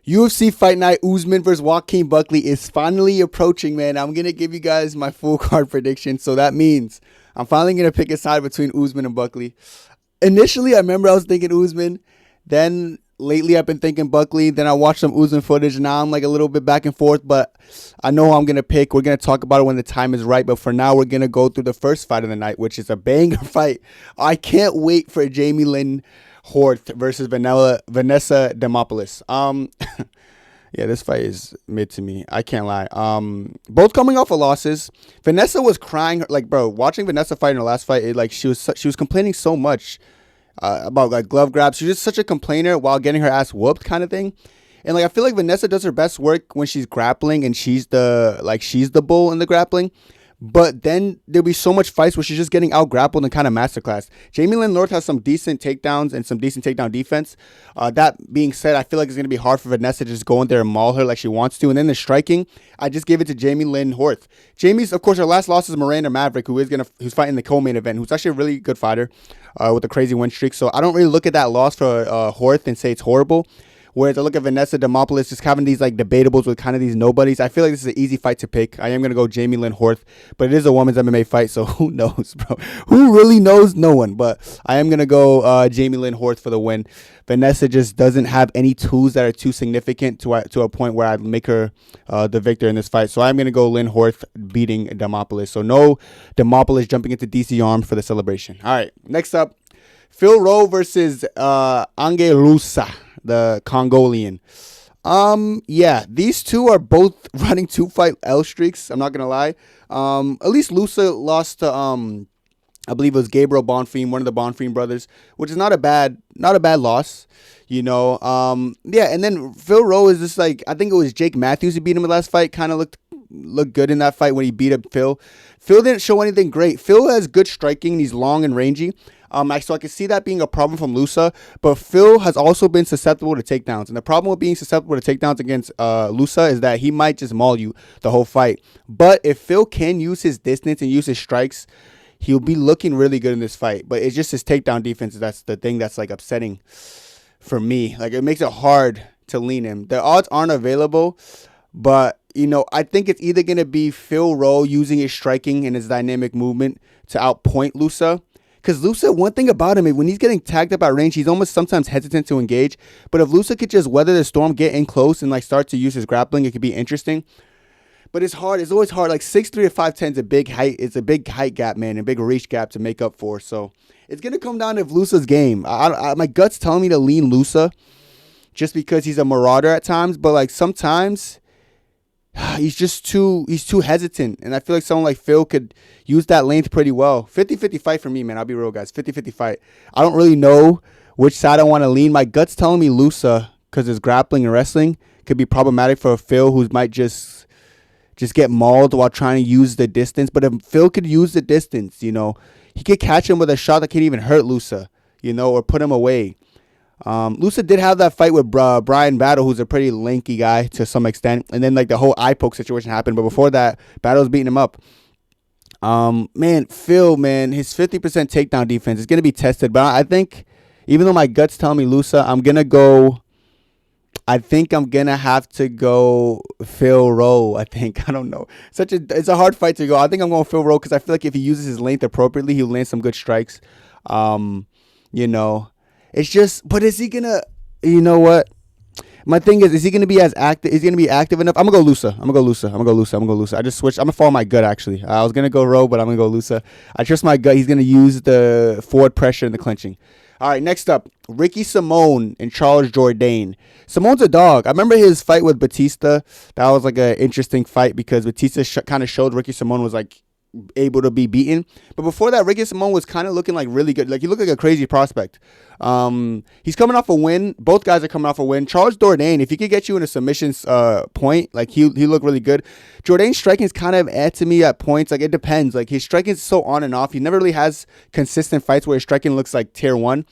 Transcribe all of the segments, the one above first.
UFC Fight Night Usman versus Joaquin Buckley is finally approaching, man. I'm going to give you guys my full card prediction. So that means I'm finally going to pick a side between Usman and Buckley. Initially, I remember I was thinking Usman. Then lately, I've been thinking Buckley. Then I watched some Usman footage. Now I'm like a little bit back and forth. But I know who I'm going to pick. We're going to talk about it when the time is right. But for now, we're going to go through the first fight of the night, which is a banger fight. I can't wait for Jamie Lynn Horth versus Vanessa Demopoulos. Yeah, this fight is mid to me. I can't lie. Both coming off of losses. Vanessa was crying. Like, bro, watching Vanessa fight in her last fight, she was complaining so much about like glove grabs. She's just such a complainer while getting her ass whooped, kind of thing. And like I feel like Vanessa does her best work when she's grappling and she's the bull in the grappling. But then there'll be so much fights where she's just getting out grappled and kind of masterclass. Jamie Lynn Horth has some decent takedowns and some decent takedown defense. That being said, I feel like it's going to be hard for Vanessa to just go in there and maul her like she wants to. And then the striking, I just gave it to Jamie Lynn Horth. Jamie's, of course, her last loss is Miranda Maverick, who's fighting the co-main event, who's actually a really good fighter with a crazy win streak. So I don't really look at that loss for Horth and say it's horrible. Whereas I look at Vanessa Demopoulos just having these like debatables with kind of these nobodies. I feel like this is an easy fight to pick. I am going to go Jamie Lynn Horth, but it is a women's MMA fight, so who knows, bro? Who really knows? No one, but I am going to go Jamie Lynn Horth for the win. Vanessa just doesn't have any tools that are too significant to a point where I'd make her the victor in this fight. So I'm going to go Lynn Horth beating Demopoulos. So no Demopoulos jumping into DC Arms for the celebration. All right, next up, Phil Rowe versus Ange Rusa, the Congolian. Yeah, these two are both running 2-fight L streaks. I'm not gonna lie. At least Luca lost to I believe it was Gabriel Bonfim, one of the Bonfim brothers, which is not a bad loss, you know. Yeah, and then Phil Rowe is just like, I think it was Jake Matthews who beat him in the last fight. Kind of looked good in that fight when he beat up Phil. Phil didn't show anything great. Phil has good striking. He's long and rangy. So I can see that being a problem from Luca, but Phil has also been susceptible to takedowns. And the problem with being susceptible to takedowns against Luca is that he might just maul you the whole fight. But if Phil can use his distance and use his strikes, he'll be looking really good in this fight. But it's just his takedown defense. That's the thing that's like upsetting for me. Like it makes it hard to lean him. The odds aren't available, but you know, I think it's either going to be Phil Rowe using his striking and his dynamic movement to outpoint Luca. Because Luca, one thing about him, when he's getting tagged up at range, he's almost sometimes hesitant to engage. But if Luca could just weather the storm, get in close, and like start to use his grappling, it could be interesting. But it's hard. It's always hard. Like 6'3" to 5'10" is a big height. It's a big height gap, man, and a big reach gap to make up for. So it's gonna come down to Luca's game. My gut's telling me to lean Luca, just because he's a marauder at times. But like sometimes he's too hesitant. And I feel like someone like Phil could use that length pretty well. 50-50 fight for me, man. I'll be real, guys. 50-50 fight. I don't really know which side I want to lean. My gut's telling me Luca, because his grappling and wrestling could be problematic for Phil, who might just get mauled while trying to use the distance. But if Phil could use the distance, you know, he could catch him with a shot that could even hurt Luca, you know, or put him away. Luca did have that fight with Brian Battle, who's a pretty lanky guy to some extent, and then like the whole eye poke situation happened. But before that, Battle was beating him up. Man, Phil, man, his 50% takedown defense is gonna be tested. But I think, even though my gut's telling me Luca, I think I'm gonna have to go Phil Rowe. I don't know. It's a hard fight to go. I think I'm going Phil Rowe because I feel like if he uses his length appropriately, he'll land some good strikes. You know. It's just, but is he gonna, you know what? My thing is he gonna be as active? Is he gonna be active enough? I'm gonna go Luca. I just switched. I'm gonna follow my gut, actually. I was gonna go Rowe, but I'm gonna go Luca. I trust my gut. He's gonna use the forward pressure and the clinching. All right, next up, Ricky Simone and Charles Jordane. Simone's a dog. I remember his fight with Batista. That was like an interesting fight because Batista kind of showed Ricky Simone was like able to be beaten. But before that, Ricky Simone was kind of looking like really good. Like he looked like a crazy prospect. He's coming off a win. Both guys are coming off a win. Charles Jordane, if he could get you in a submissions point, like he looked really good. Jordane's striking is kind of to me at points. Like it depends. Like his striking is so on and off. He never really has consistent fights where his striking looks like tier 1.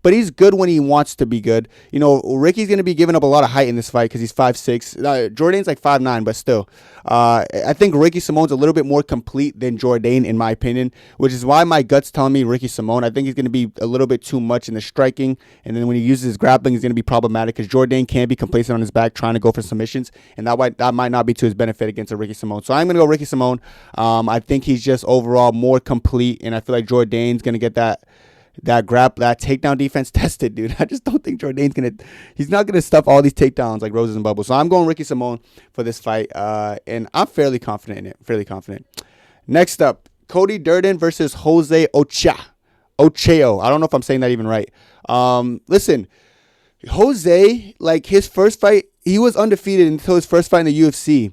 but he's good when he wants to be good. You know, Ricky's going to be giving up a lot of height in this fight because he's 5'6". Jordane's like 5'9", but still. I think Ricky Simone's a little bit more complete than Jordane, in my opinion, which is why my gut's telling me Ricky Simone. I think he's going to be a little bit too much in the striking, and then when he uses his grappling, he's going to be problematic because Jordane can be complacent on his back trying to go for submissions, and that might not be to his benefit against a Ricky Simone. So I'm going to go Ricky Simone. I think he's just overall more complete, and I feel like Jordane's going to get that takedown defense tested, dude. I just don't think he's not gonna stuff all these takedowns like roses and bubbles. So I'm going Ricky Simone for this fight, and I'm fairly confident in it. Next up, Cody Durden versus Jose Ocheo. I don't know if I'm saying that even right. Listen, Jose, like his first fight, he was undefeated until his first fight in the UFC.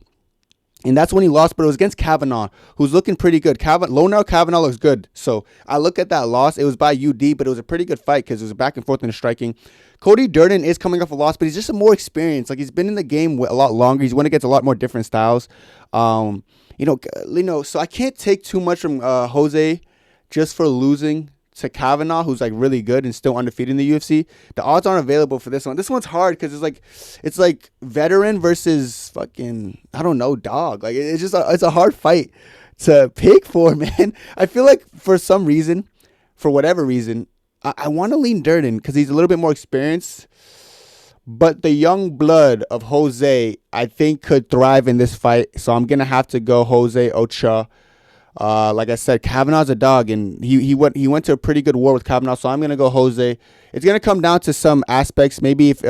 And that's when he lost, but it was against Kavanaugh, who's looking pretty good. Lonel Kavanaugh looks good. So I look at that loss. It was by UD, but it was a pretty good fight because it was back and forth in the striking. Cody Durden is coming off a loss, but he's just more experienced. Like, he's been in the game a lot longer. He's went against a lot more different styles. So I can't take too much from Jose just for losing to Kavanaugh, who's like really good and still undefeated in the UFC. The odds aren't available for this one. This one's hard because it's like veteran versus fucking, I don't know, dog. Like, it's just it's a hard fight to pick for, man. I feel like for whatever reason, I want to lean Durden because he's a little bit more experienced. But the young blood of Jose, I think, could thrive in this fight. So I'm gonna have to go Jose Ochoa. Like I said, Kavanaugh's a dog, and he went to a pretty good war with Kavanaugh, so I'm gonna go Jose. It's gonna come down to some aspects. Maybe if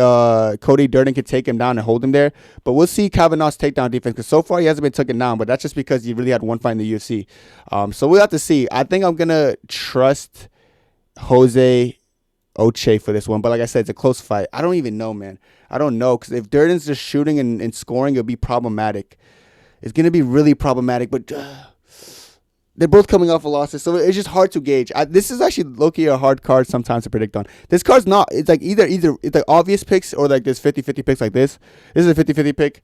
Cody Durden could take him down and hold him there, but we'll see Kavanaugh's takedown defense because so far he hasn't been taken down. But that's just because he really had one fight in the UFC. So we'll have to see. I think I'm gonna trust Jose Oche for this one, but like I said, it's a close fight. I don't even know, man. I don't know because if Durden's just shooting and scoring, it'll be problematic. It's gonna be really problematic, but. They're both coming off of losses, so it's just hard to gauge. This is actually low-key a hard card sometimes to predict on. This card's not. It's like either it's like obvious picks or like this 50-50 picks like this. This is a 50-50 pick.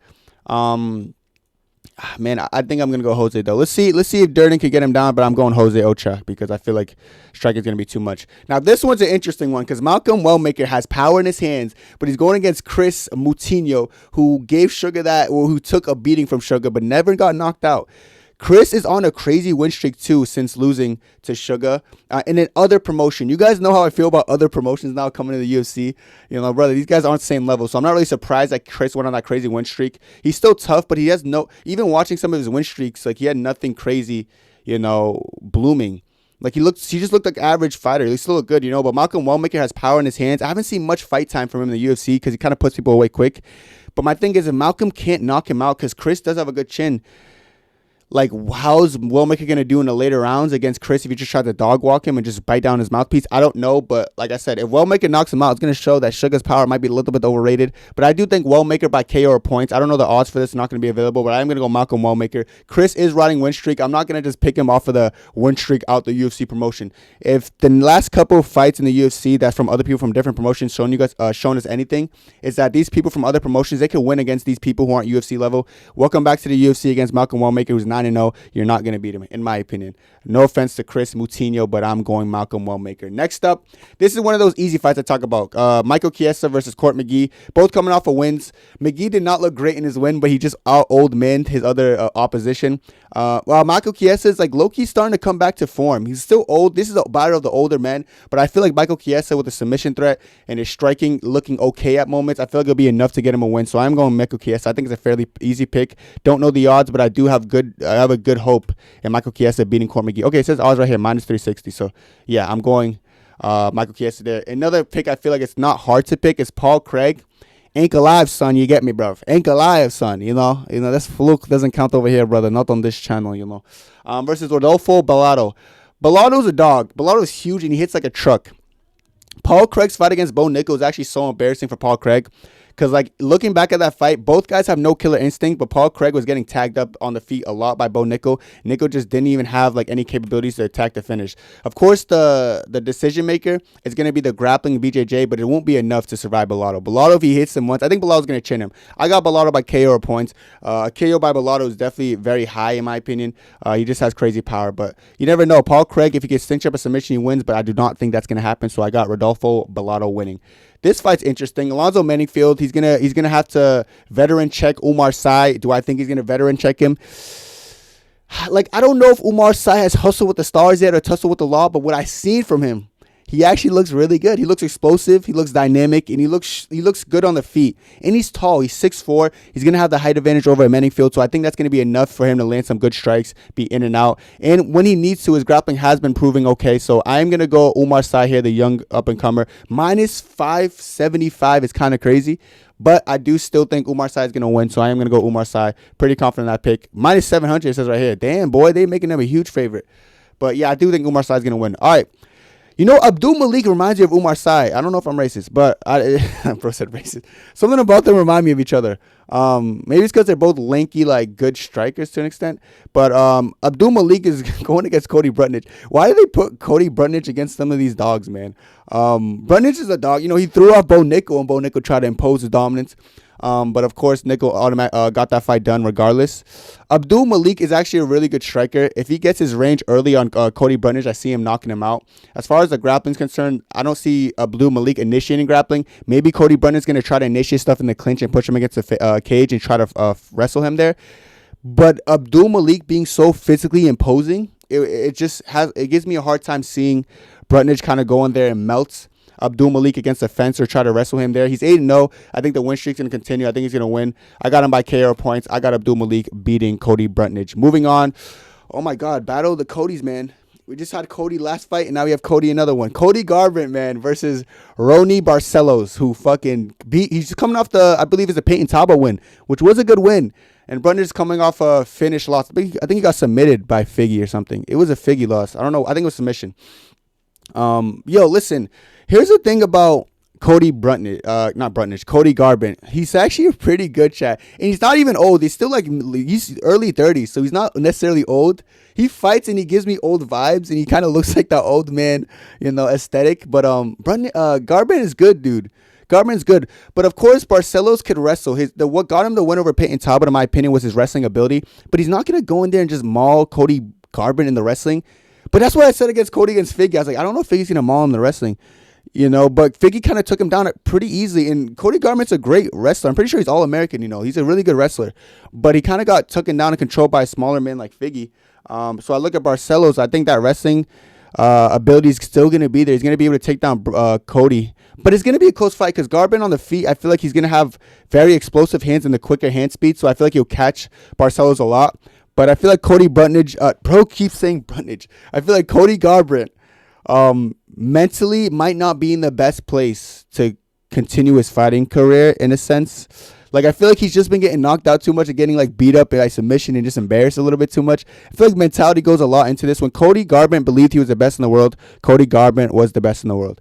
Man, I think I'm going to go Jose, though. Let's see if Durden can get him down, but I'm going Jose Ocha because I feel like strike is going to be too much. Now, this one's an interesting one because Malcolm Wellmaker has power in his hands, but he's going against Chris Moutinho, who gave Sugar who took a beating from Sugar but never got knocked out. Chris is on a crazy win streak, too, since losing to Sugar. And in other promotion, you guys know how I feel about other promotions now coming to the UFC. You know, brother, these guys aren't the same level. So I'm not really surprised that Chris went on that crazy win streak. He's still tough, but he has even watching some of his win streaks, like he had nothing crazy, blooming. Like he just looked like an average fighter. He still looked good, but Malcolm Wellmaker has power in his hands. I haven't seen much fight time from him in the UFC because he kind of puts people away quick. But my thing is, if Malcolm can't knock him out, because Chris does have a good chin, like, how's Wellmaker going to do in the later rounds against Chris if you just try to dog walk him and just bite down his mouthpiece? I don't know, but like I said, if Wellmaker knocks him out, it's going to show that Sugar's power might be a little bit overrated. But I do think Wellmaker by KO or points. I don't know the odds for this. It's not going to be available, but I'm going to go Malcolm Wellmaker. Chris is riding win streak. I'm not going to just pick him off of the win streak out the UFC promotion. If the last couple of fights in the UFC that's from other people from different promotions shown us anything, is that these people from other promotions, they can win against these people who aren't UFC level. Welcome back to the UFC against Malcolm Wellmaker, who's 9-0. You're not going to beat him, in my opinion. No offense to Chris Moutinho, but I'm going Malcolm Wellmaker. Next up, this is one of those easy fights I talk about. Michael Chiesa versus Court McGee, both coming off of wins. McGee did not look great in his win, but he just out-old manned his other opposition. While Michael Chiesa is like low-key starting to come back to form. He's still old. This is a battle of the older men, but I feel like Michael Chiesa with the submission threat and his striking looking okay at moments, I feel like it'll be enough to get him a win. So I'm going Michael Chiesa. I think it's a fairly easy pick. Don't know the odds, but I have a good hope in Michael Chiesa beating Court McGee. Okay, it says odds right here, -360. So yeah, I'm going Michael Chiesa there. Another pick I feel like it's not hard to pick is Paul Craig. Ain't alive, son. You get me, bro. Ain't alive, son. That's fluke. Doesn't count over here, brother. Not on this channel, versus Rodolfo Bellato. Bellato's a dog. Bellato's huge and he hits like a truck. Paul Craig's fight against Bo Nickal is actually so embarrassing for Paul Craig Because, like, looking back at that fight, both guys have no killer instinct, but Paul Craig was getting tagged up on the feet a lot by Bo Nickel. Nickel just didn't even have, like, any capabilities to attack the finish. Of course, the decision maker is going to be the grappling BJJ, but it won't be enough to survive Bellato. Bellato, if he hits him once, I think Bellato's going to chin him. I got Bellato by KO or points. KO by Bellato is definitely very high, in my opinion. He just has crazy power, but you never know. Paul Craig, if he gets cinched up a submission, he wins, but I do not think that's going to happen, so I got Rodolfo Bellato winning. This fight's interesting. Alonzo Manningfield, he's gonna have to veteran check Umar Sy. Do I think he's gonna veteran check him? Like, I don't know if Umar Sy has hustled with the stars yet or tussled with the law, but what I've seen from him, he actually looks really good. He looks explosive. He looks dynamic, and he looks good on the feet. And he's tall. He's 6'4". He's going to have the height advantage over Manningfield, so I think that's going to be enough for him to land some good strikes, be in and out. And when he needs to, his grappling has been proving okay. So I'm going to go Umar Sy here, the young up-and-comer. Minus 575 is kind of crazy, but I do still think Umar Sy is going to win, so I am going to go Umar Sy. Pretty confident in that pick. Minus 700, it says right here. Damn, boy, they're making them a huge favorite. But, yeah, I do think Umar Sy is going to win. All right. You know, Abdul Malik reminds me of Umar Sy. I don't know if I'm racist, but bro said racist. Something about them remind me of each other. Maybe it's because they're both lanky, like, good strikers to an extent. But Abdul Malik is going against Cody Brutnage. Why do they put Cody Brutnage against some of these dogs, man? Brutnage is a dog. You know, he threw off Bo Nickel, and Bo Nickel tried to impose his dominance. But of course, Nickel got that fight done regardless. Abdul Malik is actually a really good striker. If he gets his range early on Cody Brutnage, I see him knocking him out. As far as the grappling is concerned, I don't see Abdul Malik initiating grappling. Maybe Cody Brutnage is going to try to initiate stuff in the clinch and push him against the cage and try to wrestle him there. But Abdul Malik being so physically imposing, it gives me a hard time seeing Brutnage kind of go in there and melts Abdul Malik against the fence or try to wrestle him there. He's 8-0. I think the win streak's going to continue. I think he's going to win. I got him by KO points. I got Abdul Malik beating Cody Brutnage. Moving on. Oh, my God. Battle of the Codys, man. We just had Cody last fight, and now we have Cody another one. Cody Garbin, man, versus Rooney Barcelos, who fucking he's coming off I believe it's a Peyton Taba win, which was a good win. And Brutnage is coming off a finish loss. I think he got submitted by Figgy or something. It was a Figgy loss. I don't know. I think it was submission. Yo, listen. Here's the thing about Cody Brutnage, Cody Garbin. He's actually a pretty good chat. And he's not even old. He's still he's early 30s, so he's not necessarily old. He fights and he gives me old vibes, and he kind of looks like that old man, aesthetic. But Garbin is good, dude. Garbin's good. But of course, Barcelos could wrestle. What got him the win over Peyton Taba, in my opinion, was his wrestling ability. But he's not going to go in there and just maul Cody Garbin in the wrestling. But that's what I said against Cody against Figgy. I was like, I don't know if Figgy's going to maul him in the wrestling. But Figgy kind of took him down pretty easily. And Cody Garbin's a great wrestler. I'm pretty sure he's All-American, He's a really good wrestler. But he kind of got taken down and controlled by a smaller man like Figgy. So I look at Barcelos. I think that wrestling ability is still going to be there. He's going to be able to take down Cody. But it's going to be a close fight because Garbin on the feet, I feel like he's going to have very explosive hands and the quicker hand speed. So I feel like he'll catch Barcelos a lot. But I feel like Cody Brutnage, bro keeps saying Brutnage. I feel like Cody Garbin mentally might not be in the best place to continue his fighting career in a sense. Like, I feel like he's just been getting knocked out too much and getting, beat up by submission and just embarrassed a little bit too much. I feel like mentality goes a lot into this. When Cody Garbin believed he was the best in the world, Cody Garbin was the best in the world.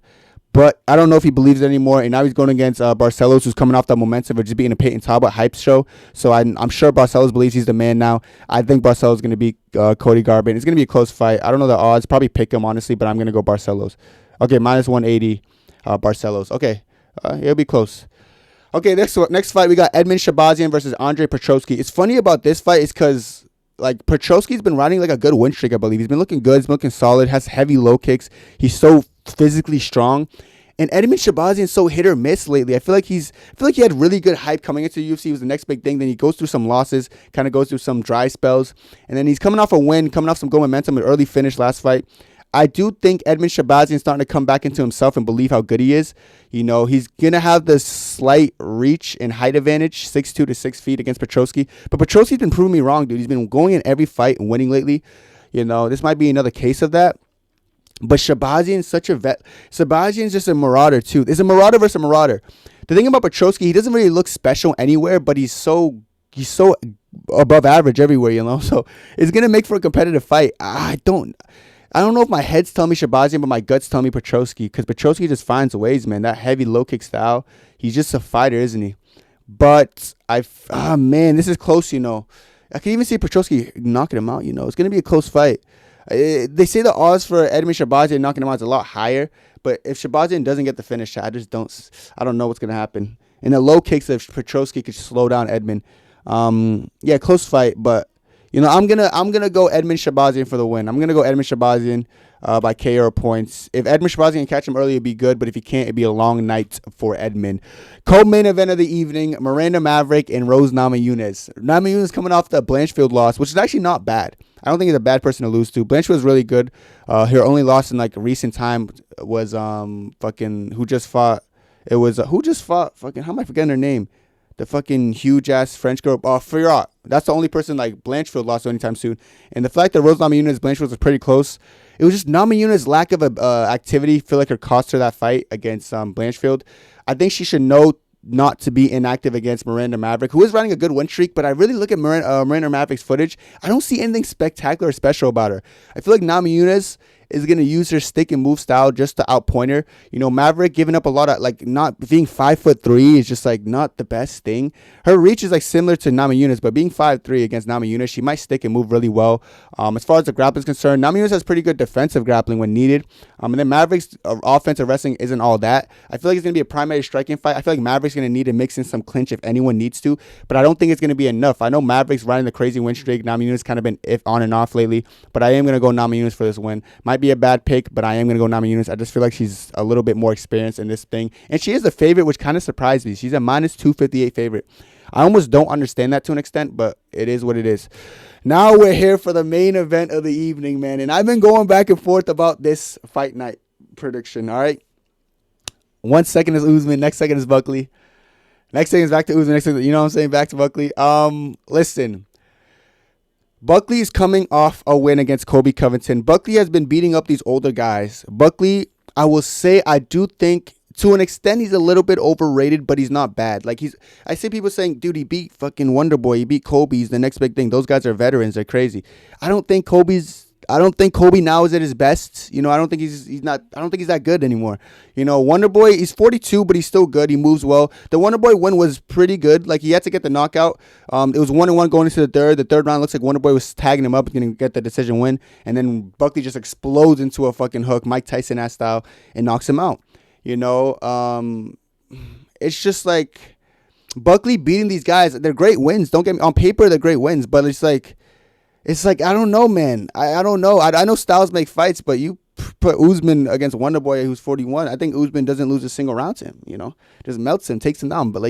But I don't know if he believes it anymore. And now he's going against Barcelos, who's coming off the momentum of just being a Peyton Taba hype show. So I'm sure Barcelos believes he's the man now. I think Barcelos is going to beat Cody Garbin. It's going to be a close fight. I don't know the odds. Probably pick him, honestly, but I'm going to go Barcelos. Okay, minus 180, Barcelos. Okay, it'll be close. Okay, next fight, we got Edmund Shabbazian versus Andre Petroski. It's funny about this fight is because, Petroski's been riding, a good win streak, I believe. He's been looking good. He's been looking solid. Has heavy low kicks. He's so physically strong. And Edmund Shabbazian's so hit or miss lately. I feel like he had really good hype coming into the UFC. He was the next big thing. Then he goes through some losses, kind of goes through some dry spells. And then he's coming off a win, coming off some good momentum, an early finish last fight. I do think Edmund Shabbazian's starting to come back into himself and believe how good he is. He's going to have the slight reach and height advantage, 6'2" to 6 feet against Petroski. But Petroski's been proving me wrong, dude. He's been going in every fight and winning lately. This might be another case of that. But Shabbazian's such a vet. Shabbazian's just a marauder, too. It's a marauder versus a marauder. The thing about Petroski, he doesn't really look special anywhere, but he's so above average everywhere, So it's going to make for a competitive fight. I don't know if my head's telling me Shabbazian, but my gut's telling me Petroski. Because Petroski just finds ways, man. That heavy low kick style. He's just a fighter, isn't he? But man, this is close, I can even see Petroski knocking him out, It's going to be a close fight. They say the odds for Edmund Shabbazian knocking him out is a lot higher. But if Shabbazian doesn't get the finish, I don't know what's going to happen. In the low kicks, if Petroski could slow down Edmund. Yeah, close fight. But, I'm gonna go Edmund Shabbazian for the win. I'm going to go Edmund Shabbazian by KO points. If Edmund Shabbazian can catch him early, it'd be good. But if he can't, it'd be a long night for Edmund. Co-main event of the evening, Miranda Maverick and Rose Namajunas. Namajunas coming off the Blanchfield loss, which is actually not bad. I don't think he's a bad person to lose to. Blanchfield was really good. Her only loss in recent time was who just fought. It was who just fought how am I forgetting her name? The fucking huge ass French girl. Firat. That's the only person Blanchfield lost anytime soon. And the fact that Rose Namajunas Blanchfield was pretty close. It was just Namajunas' lack of activity. Feel like it cost her that fight against Blanchfield. I think she should know not to be inactive against Miranda Maverick, who is running a good win streak. But I really look at Miranda Maverick's footage. I don't see anything spectacular or special about her. I feel like Namajunas is going to use her stick and move style just to outpoint her. Maverick giving up a lot of, not being 5'3" is just, not the best thing. Her reach is, similar to Namajunas, but being 5'3" against Namajunas, she might stick and move really well. As far as the grappling is concerned, Namajunas has pretty good defensive grappling when needed. And then Maverick's offensive wrestling isn't all that. I feel like it's going to be a primary striking fight. I feel like Maverick's going to need to mix in some clinch if anyone needs to, but I don't think it's going to be enough. I know Maverick's riding the crazy win streak. Namajunas kind of been on and off lately, but I am going to go Namajunas for this win. Might be a bad pick, but I am going to go Namajunas. I just feel like she's a little bit more experienced in this thing, and she is the favorite, which kind of surprised me. She's a minus 258 favorite. I almost don't understand that to an extent, but it is what it is. Now we're here for the main event of the evening, man, and I've been going back and forth about this fight night prediction, all right? 1 second is Usman, next second is Buckley. Next second is back to Usman, next second, you know what I'm saying, back to Buckley. Listen. Buckley is coming off a win against Colby Covington. Buckley has been beating up these older guys. Buckley, I will say, I do think to an extent he's a little bit overrated, but he's not bad. I see people saying, dude, he beat fucking Wonderboy, he beat Kobe, he's the next big thing. Those guys are veterans, they're crazy. I don't think Kobe now is at his best. I don't think he's that good anymore. Wonderboy, he's 42, but he's still good. He moves well. The Wonderboy win was pretty good. He had to get the knockout. It was 1-1 going into the third. The third round looks like Wonderboy was tagging him up, going to get the decision win. And then Buckley just explodes into a fucking hook, Mike Tyson-ass style, and knocks him out. It's just Buckley beating these guys. They're great wins. Don't get me on paper. They're great wins, but it's I don't know, man. I don't know. I know styles make fights, but you put Usman against Wonderboy, who's 41. I think Usman doesn't lose a single round to him, just melts him, takes him down. But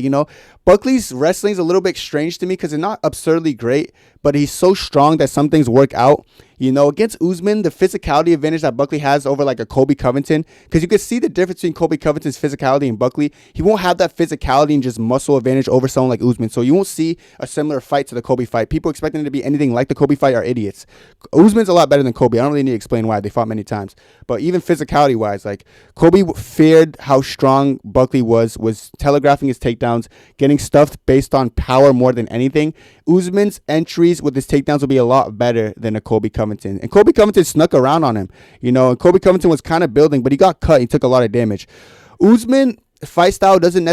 Buckley's wrestling's a little bit strange to me because it's not absurdly great, but he's so strong that some things work out. Against Usman, the physicality advantage that Buckley has over a Colby Covington, because you can see the difference between Colby Covington's physicality and Buckley. He won't have that physicality and just muscle advantage over someone like Usman. So you won't see a similar fight to the Colby fight. People expecting it to be anything like the Colby fight are idiots. Usman's a lot better than Colby. I don't really need to explain why. They fought many times. But even physicality wise, Colby feared how strong Buckley was telegraphing his takedowns, getting stuffed based on power more than anything. Usman's entries with his takedowns will be a lot better than a Colby Covington. And Colby Covington snuck around on him, and Colby Covington was kind of building, but he got cut. He took a lot of damage. Usman fight style doesn't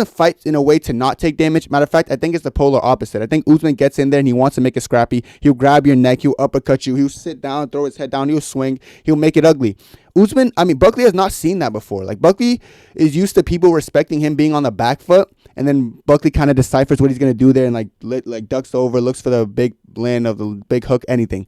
fight in a way to not take damage. Matter of fact, I think it's the polar opposite. I think Usman gets in there and he wants to make it scrappy. He'll grab your neck, he'll uppercut you, he'll sit down, throw his head down, he'll swing, he'll make it ugly. Buckley has not seen that before. Buckley is used to people respecting him being on the back foot, and then Buckley kind of deciphers what he's going to do there and ducks over, looks for the big land of the big hook, anything.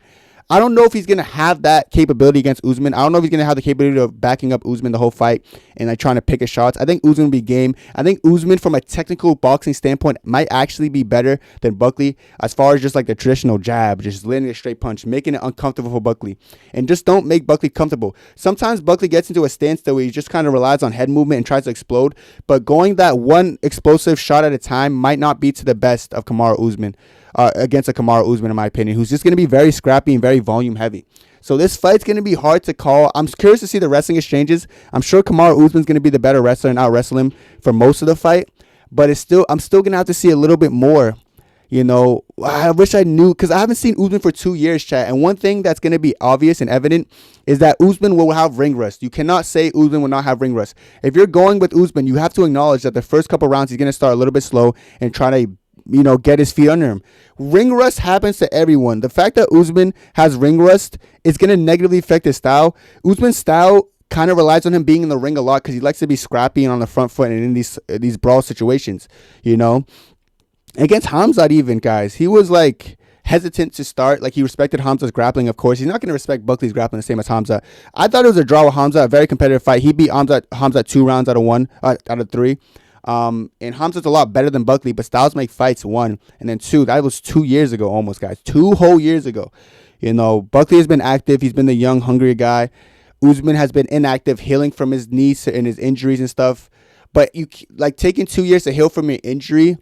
I don't know if he's going to have that capability against Usman. I don't know if he's going to have the capability of backing up Usman the whole fight and trying to pick his shots. I think Usman will be game. I think Usman, from a technical boxing standpoint, might actually be better than Buckley as far as just the traditional jab, just landing a straight punch, making it uncomfortable for Buckley. And just don't make Buckley comfortable. Sometimes Buckley gets into a standstill where he just kind of relies on head movement and tries to explode. But going that one explosive shot at a time might not be to the best of Kamaru Usman. Against a Kamaru Usman, in my opinion, who's just going to be very scrappy and very volume heavy. So this fight's going to be hard to call. I'm curious to see the wrestling exchanges. I'm sure Kamaru Usman's going to be the better wrestler and out-wrestle him for most of the fight. But I'm still going to have to see a little bit more. You know, I wish I knew, because I haven't seen Usman for 2 years, chat. And one thing that's going to be obvious and evident is that Usman will have ring rust. You cannot say Usman will not have ring rust. If you're going with Usman, you have to acknowledge that the first couple rounds, he's going to start a little bit slow and try to, get his feet under him. Ring rust happens to everyone. The fact that Usman has ring rust is going to negatively affect his style. Usman's style kind of relies on him being in the ring a lot because he likes to be scrappy and on the front foot and in these brawl situations, Against Khamzat even, guys, he was like hesitant to start. Like, he respected Khamzat's grappling, of course. He's not going to respect Buckley's grappling the same as Khamzat. I thought it was a draw with Khamzat, a very competitive fight. He beat Khamzat 2 rounds out of 3. And Khamzat's a lot better than Buckley, but styles make fights, 1. And then 2, that was 2 years ago almost, guys. 2 whole years ago. Buckley has been active. He's been the young, hungry guy. Usman has been inactive, healing from his knees and his injuries and stuff. But taking 2 years to heal from your injury,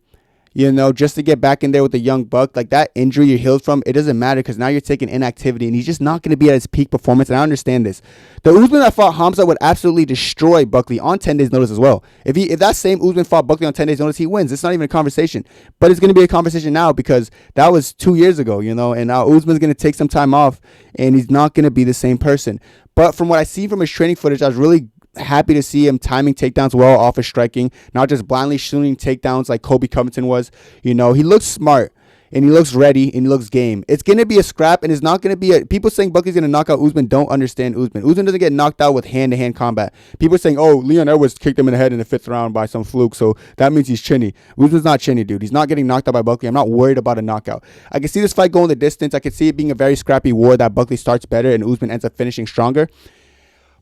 just to get back in there with the young buck, like that injury you healed from, it doesn't matter because now you're taking inactivity and he's just not going to be at his peak performance. And I understand this. The Usman that fought Khamzat would absolutely destroy Buckley on 10 days notice as well. If that same Usman fought Buckley on 10 days notice, he wins. It's not even a conversation. But it's going to be a conversation now because that was 2 years ago, and now Usman's going to take some time off and he's not going to be the same person. But from what I see from his training footage, I was really happy to see him timing takedowns well off his striking, not just blindly shooting takedowns like Colby Covington was. He looks smart and he looks ready and he looks game. It's going to be a scrap and it's not going to be people saying Buckley's going to knock out Usman don't understand Usman. Usman doesn't get knocked out with hand-to-hand combat. People are saying, oh, Leon Edwards kicked him in the head in the 5th round by some fluke, so that means he's chinny. Usman's not chinny, dude. He's not getting knocked out by Buckley. I'm not worried about a knockout. I can see this fight going the distance. I can see it being a very scrappy war that Buckley starts better and Usman ends up finishing stronger.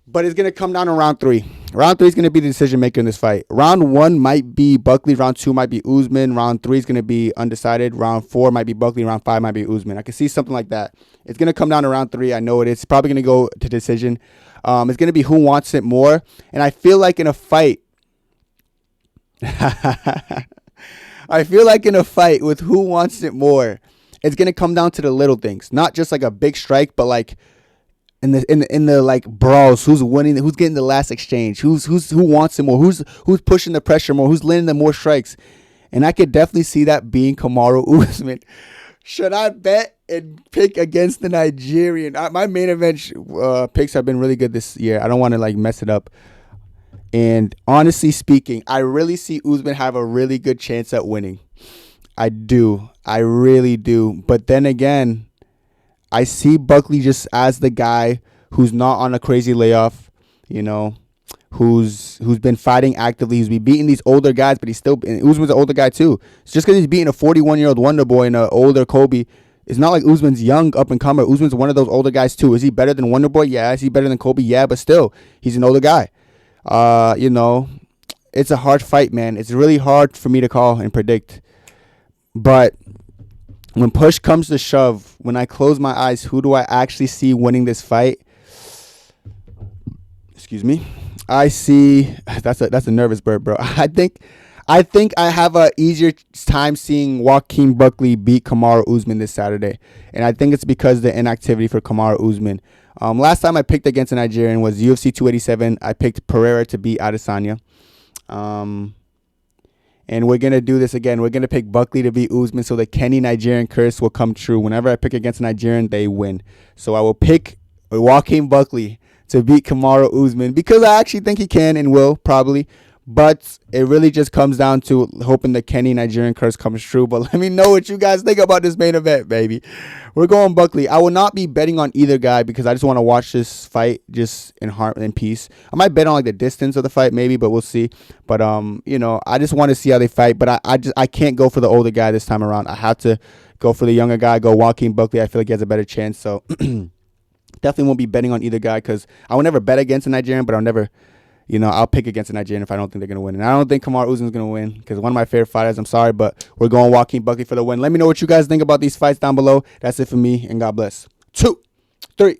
But it's going to come down to round 3. Round 3 is going to be the decision maker in this fight. Round 1 might be Buckley. Round 2 might be Usman. Round 3 is going to be undecided. Round 4 might be Buckley. Round 5 might be Usman. I can see something like that. It's going to come down to round 3. I know it is. It's probably going to go to decision. It's going to be who wants it more. And I feel like in a fight, with who wants it more, it's going to come down to the little things. Not just like a big strike, but like in the like brawls, who's winning, who's getting the last exchange, who wants it more, who's pushing the pressure more, who's landing the more strikes. And I could definitely see that being Kamaru Usman. Should I bet and pick against the Nigerian? My main event picks have been really good this year. I don't want to like mess it up. And honestly speaking, I really see Usman have a really good chance at winning. I do. I really do. But then again, I see Buckley just as the guy who's not on a crazy layoff, who's been fighting actively, who's been beating these older guys, but Usman's an older guy too. So just because he's beating a 41-year-old Wonder Boy and an older Kobe, it's not like Usman's young up and comer. Usman's one of those older guys too. Is he better than Wonder Boy? Yeah. Is he better than Kobe? Yeah, but still, he's an older guy. It's a hard fight, man. It's really hard for me to call and predict. But when push comes to shove, when I close my eyes, who do I actually see winning this fight? Excuse me. I see that's a nervous bird, bro. I think I have a easier time seeing Joaquin Buckley beat Kamaru Usman this Saturday, and I think it's because of the inactivity for Kamaru Usman. Last time I picked against a Nigerian was UFC 287. I picked Pereira to beat Adesanya. And we're going to do this again. We're going to pick Buckley to beat Usman so the Kenny Nigerian curse will come true. Whenever I pick against a Nigerian, they win. So I will pick Joaquin Buckley to beat Kamaru Usman because I actually think he can and will, probably. But it really just comes down to hoping the Kenny Nigerian curse comes true. But let me know what you guys think about this main event, baby. We're going Buckley. I will not be betting on either guy because I just want to watch this fight just in heart and peace. I might bet on like the distance of the fight maybe, but we'll see. But I just want to see how they fight. But I can't go for the older guy this time around. I have to go for the younger guy. Go Joaquin Buckley. I feel like he has a better chance. So definitely won't be betting on either guy because I will never bet against a Nigerian, but I'll never. I'll pick against a Nigerian if I don't think they're going to win. And I don't think Kamaru Usman's going to win because one of my favorite fighters. I'm sorry, but we're going Joaquin Buckley for the win. Let me know what you guys think about these fights down below. That's it for me, and God bless. 2, 3.